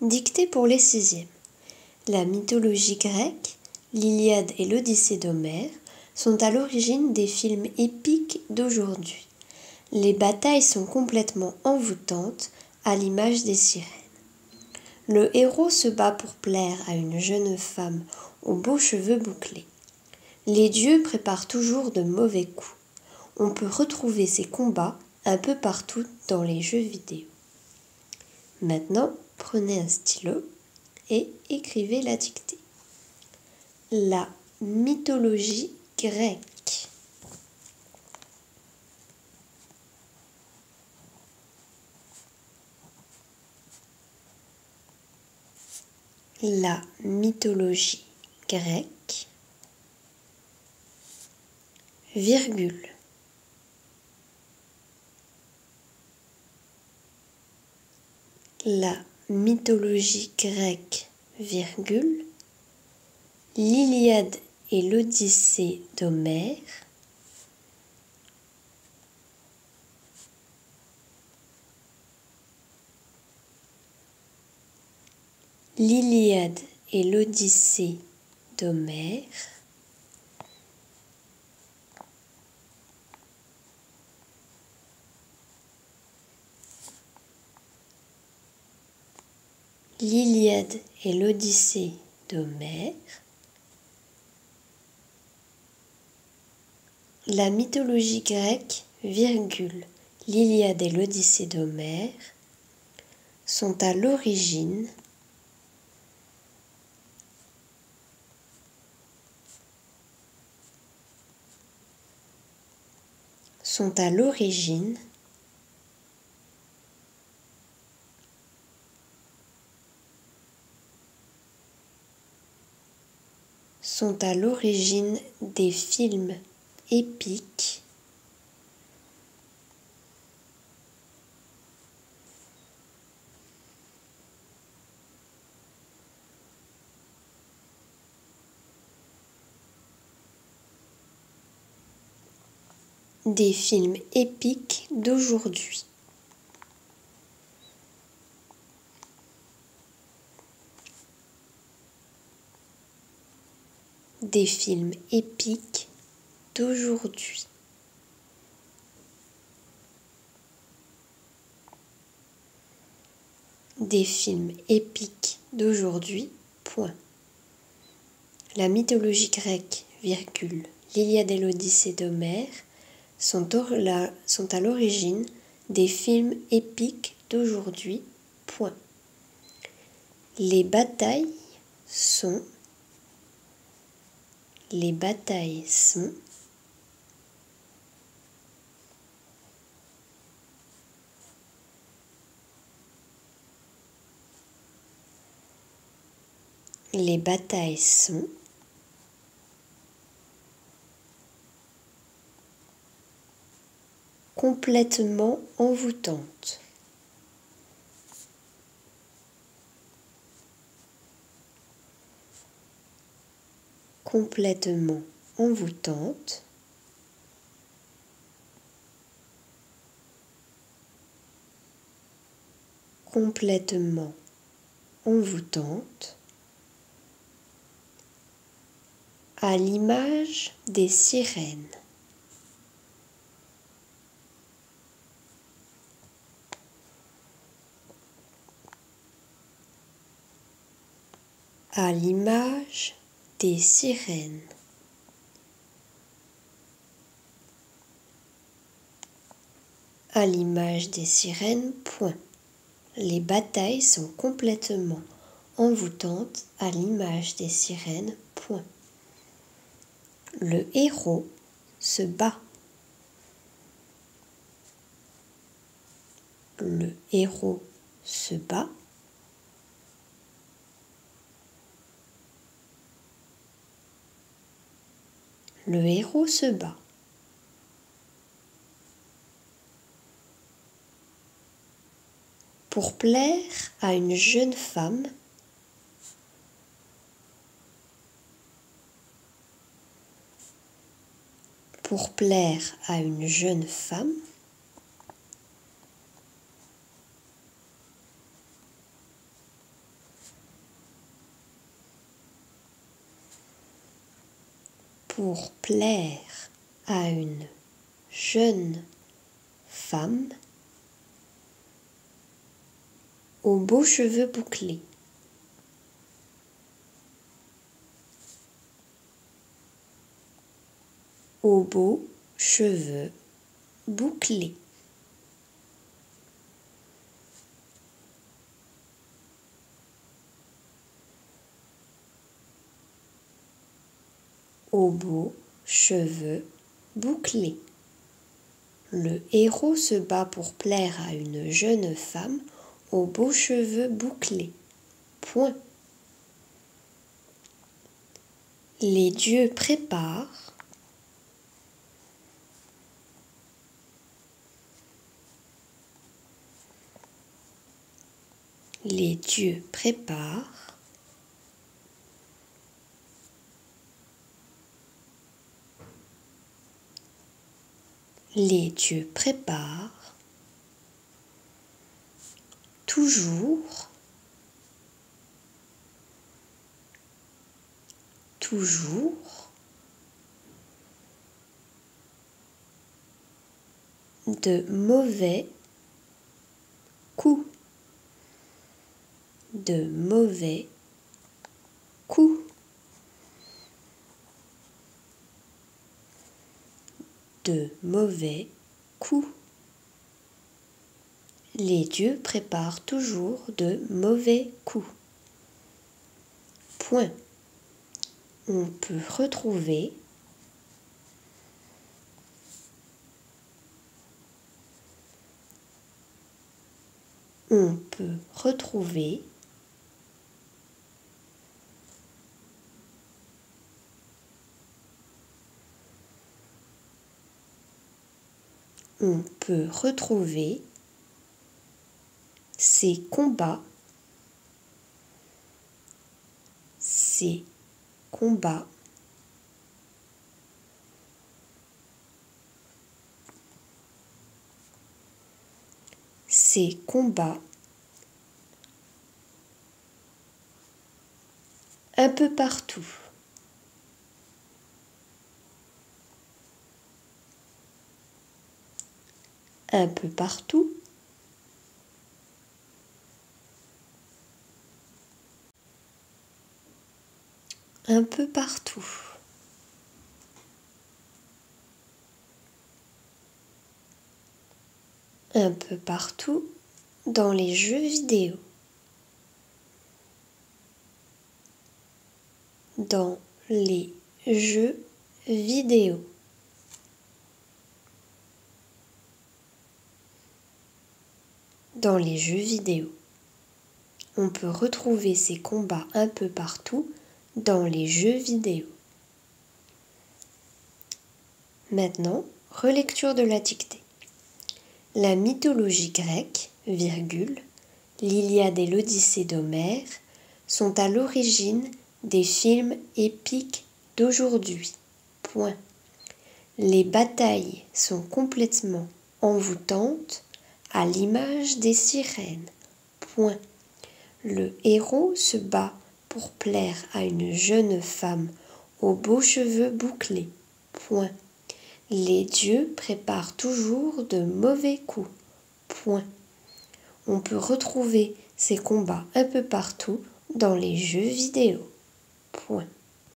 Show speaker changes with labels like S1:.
S1: Dictée pour les sixièmes. La mythologie grecque, l'Iliade et l'Odyssée d'Homère sont à l'origine des films épiques d'aujourd'hui. Les batailles sont complètement envoûtantes, à l'image des sirènes. Le héros se bat pour plaire à une jeune femme aux beaux cheveux bouclés. Les dieux préparent toujours de mauvais coups. On peut retrouver ces combats un peu partout dans les jeux vidéo. Maintenant, prenez un stylo et écrivez la dictée. La mythologie grecque. La mythologie grecque, virgule. La mythologie grecque, virgule. L'Iliade et l'Odyssée d'Homère. L'Iliade et l'Odyssée d'Homère. L'Iliade et l'Odyssée d'Homère. La mythologie grecque, virgule, l'Iliade et l'Odyssée d'Homère sont à l'origine des films épiques d'aujourd'hui. Des films épiques d'aujourd'hui. Des films épiques d'aujourd'hui, point. La mythologie grecque, virgule, l'Iliade et l'Odyssée d'Homère sont à l'origine des films épiques d'aujourd'hui, point. Les batailles sont Les batailles sont complètement envoûtantes. Complètement envoûtantes. Complètement envoûtantes. À l'image des sirènes. À l'image des sirènes. À l'image des sirènes, point. Les batailles sont complètement envoûtantes à l'image des sirènes, point. Le héros se bat. Le héros se bat. Le héros se bat. Pour plaire à une jeune femme, pour plaire à une jeune femme, pour plaire à une jeune femme aux beaux cheveux bouclés. Aux beaux cheveux bouclés. Aux beaux cheveux bouclés. Le héros se bat pour plaire à une jeune femme aux beaux cheveux bouclés. Point. Les dieux préparent les dieux préparent les dieux préparent toujours de mauvais coups. De mauvais coups. De mauvais coups. Les dieux préparent toujours de mauvais coups. Point. On peut retrouver On peut retrouver ces combats un peu partout. Un peu partout. Un peu partout. Un peu partout dans les jeux vidéo. Dans les jeux vidéo. Dans les jeux vidéo. On peut retrouver ces combats un peu partout dans les jeux vidéo. Maintenant, relecture de la dictée. La mythologie grecque, l'Iliade et l'Odyssée d'Homère sont à l'origine des films épiques d'aujourd'hui. Point. Les batailles sont complètement envoûtantes à l'image des sirènes. Point. Le héros se bat pour plaire à une jeune femme aux beaux cheveux bouclés. Point. Les dieux préparent toujours de mauvais coups. Point. On peut retrouver ces combats un peu partout dans les jeux vidéo. Point.